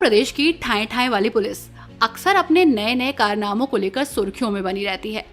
प्रदेश की ठाए ठाए वाली पुलिस अक्सर अपने नए नए कारनामों को लेकर सुर्खियों में बनी रहती है।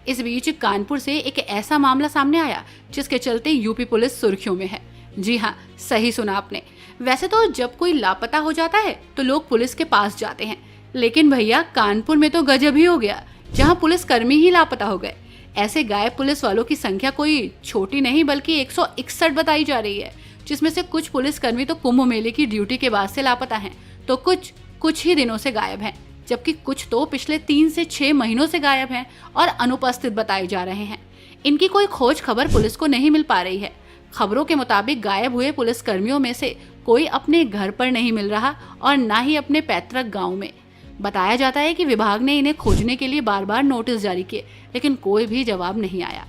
इस बीच कानपुर से एक ऐसा मामला सामने आया जिसके चलते यूपी पुलिस सुर्खियों में है। जी हाँ, सही सुना आपने। वैसे तो जब कोई लापता हो जाता है तो लोग पुलिस के पास जाते हैं, लेकिन भैया कानपुर में तो गजब ही हो गया, जहाँ पुलिस कर्मी ही लापता हो गए। ऐसे गायब पुलिस वालों की संख्या कोई छोटी नहीं बल्कि 161 बताई जा रही है, जिसमें से कुछ पुलिसकर्मी तो कुंभ मेले की ड्यूटी के बाद से लापता हैं, तो कुछ ही दिनों से गायब हैं, जबकि कुछ तो पिछले 3 से 6 महीनों से गायब हैं और अनुपस्थित बताए जा रहे हैं। इनकी कोई खोज खबर पुलिस को नहीं मिल पा रही है। खबरों के मुताबिक गायब हुए पुलिसकर्मियों में से कोई अपने घर पर नहीं मिल रहा और न ही अपने पैतृक गाँव में। बताया जाता है कि विभाग ने इन्हें खोजने के लिए बार बार नोटिस जारी किए, लेकिन कोई भी जवाब नहीं आया।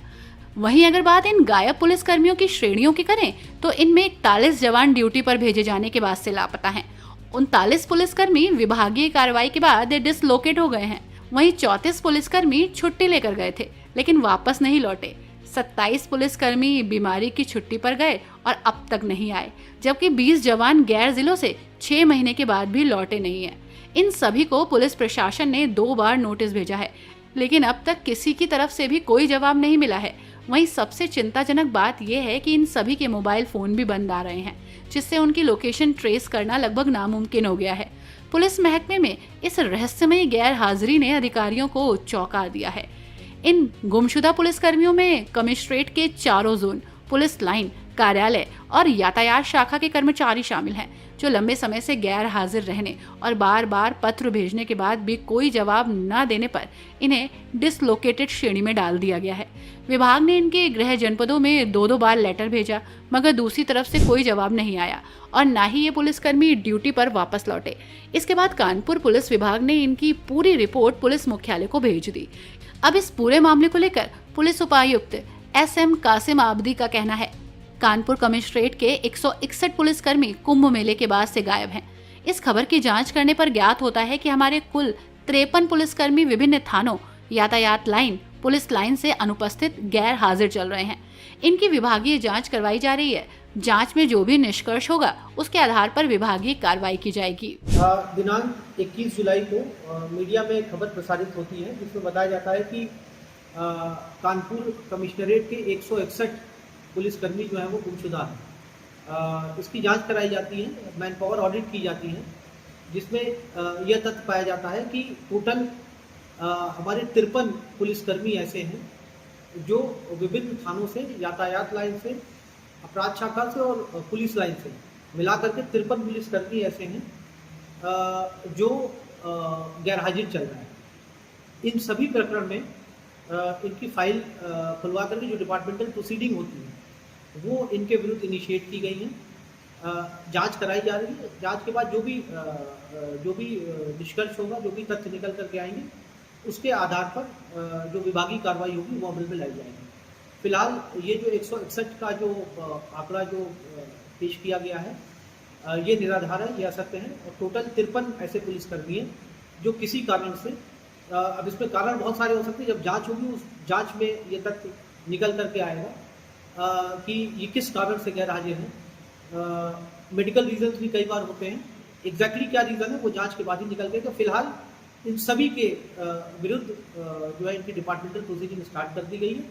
वहीं अगर बात इन गायब पुलिसकर्मियों की श्रेणियों की करें तो इनमें 41 जवान ड्यूटी पर भेजे जाने के बाद से लापता हैं। 39 पुलिसकर्मी विभागीय कार्रवाई के बाद डिसलोकेट हो गए हैं। वहीं 34 पुलिसकर्मी छुट्टी लेकर गए थे लेकिन वापस नहीं लौटे। 27 पुलिसकर्मी बीमारी की छुट्टी पर गए और अब तक नहीं आए, जबकि 20 जवान गैर जिलों से 6 महीने के बाद भी लौटे नहीं हैं। इन सभी को पुलिस प्रशासन ने 2 बार नोटिस भेजा है, लेकिन अब तक किसी की तरफ से भी कोई जवाब नहीं मिला है। वहीं सबसे चिंताजनक बात यह है कि इन सभी के मोबाइल फोन भी बंद आ रहे हैं, जिससे उनकी लोकेशन ट्रेस करना लगभग नामुमकिन हो गया है। पुलिस महकमे में इस रहस्यमयी गैर हाजिरी ने अधिकारियों को चौंका दिया है। इन गुमशुदा पुलिसकर्मियों में कमिश्नरेट के चारों जोन, पुलिस लाइन, कार्यालय और यातायात शाखा के कर्मचारी शामिल हैं, जो लंबे समय से गैर हाजिर रहने और बार बार पत्र भेजने के बाद भी कोई जवाब न देने पर इन्हें डिसलोकेटेड श्रेणी में डाल दिया गया है। विभाग ने इनके गृह जनपदों में 2-2 बार लेटर भेजा, मगर दूसरी तरफ से कोई जवाब नहीं आया और न ही ये पुलिसकर्मी ड्यूटी पर वापस लौटे। इसके बाद कानपुर पुलिस विभाग ने इनकी पूरी रिपोर्ट पुलिस मुख्यालय को भेज दी। अब इस पूरे मामले को लेकर पुलिस उपायुक्त SM कासिम आबदी का कहना है, कानपुर कमिश्नरेट के 161 पुलिसकर्मी कुंभ मेले के बाद से गायब हैं। इस खबर की जांच करने पर ज्ञात होता है कि हमारे कुल 53 पुलिसकर्मी विभिन्न थानों, यातायात लाइन, पुलिस लाइन से अनुपस्थित गैर हाजिर चल रहे हैं। इनकी विभागीय जांच करवाई जा रही है। जांच में जो भी निष्कर्ष होगा उसके आधार पर विभागीय कार्रवाई की जाएगी। दिनांक 21 जुलाई को मीडिया में खबर प्रसारित होती है, जिसमें बताया जाता है कि कानपुर कमिश्नरेट के 161 पुलिसकर्मी जो है वो गुमशुदा है। इसकी जांच कराई जाती है, मैन पावर ऑडिट की जाती है, जिसमें यह तथ्य पाया जाता है कि टोटल हमारे 53 पुलिसकर्मी ऐसे हैं जो विभिन्न थानों से, यातायात लाइन से, अपराध शाखा से और पुलिस लाइन से मिलाकर के 53 पुलिसकर्मी ऐसे हैं जो गैरहाजिर चल रहे हैं। इन सभी प्रकरण में इनकी फाइल खुलवा करके जो डिपार्टमेंटल प्रोसीडिंग होती है वो इनके विरुद्ध इनिशिएट की गई है। जांच कराई जा रही है। जांच के बाद जो भी निष्कर्ष होगा, जो भी तथ्य निकल करके आएंगे, उसके आधार पर जो विभागीय कार्रवाई होगी वो अमल में लाई जाएगी। फिलहाल ये जो 161 का जो आंकड़ा जो पेश किया गया है ये निराधार है, ये असत्य है और टोटल 53 ऐसे पुलिसकर्मी हैं जो किसी कारण से, अब इसमें कारण बहुत सारे हो सकते हैं, जब जांच होगी उस जांच में ये तथ्य निकल करके आएगा कि ये किस कारण से गैर हाजिर हैं। मेडिकल रीजंस भी कई बार होते हैं, एग्जैक्टली क्या रीज़न है वो जांच के बाद ही निकल गए। तो फिलहाल इन सभी के विरुद्ध जो है इनकी डिपार्टमेंटल प्रोसीडिंग स्टार्ट कर दी गई है।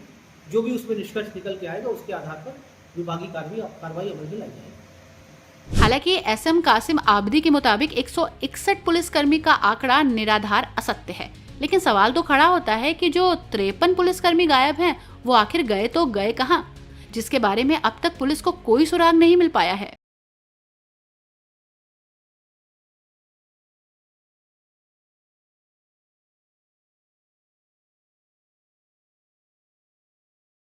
जो भी उसमें निष्कर्ष निकल के आएगा उसके आधार पर विभागीय कार्रवाई अमल में लाई जाएगी। हालांकि SM कासिम आबदी के मुताबिक 161 पुलिसकर्मी का आंकड़ा निराधार असत्य है, लेकिन सवाल तो खड़ा होता है कि जो 53 पुलिसकर्मी गायब हैं वो आखिर गए तो गए कहां, जिसके बारे में अब तक पुलिस को कोई सुराग नहीं मिल पाया है।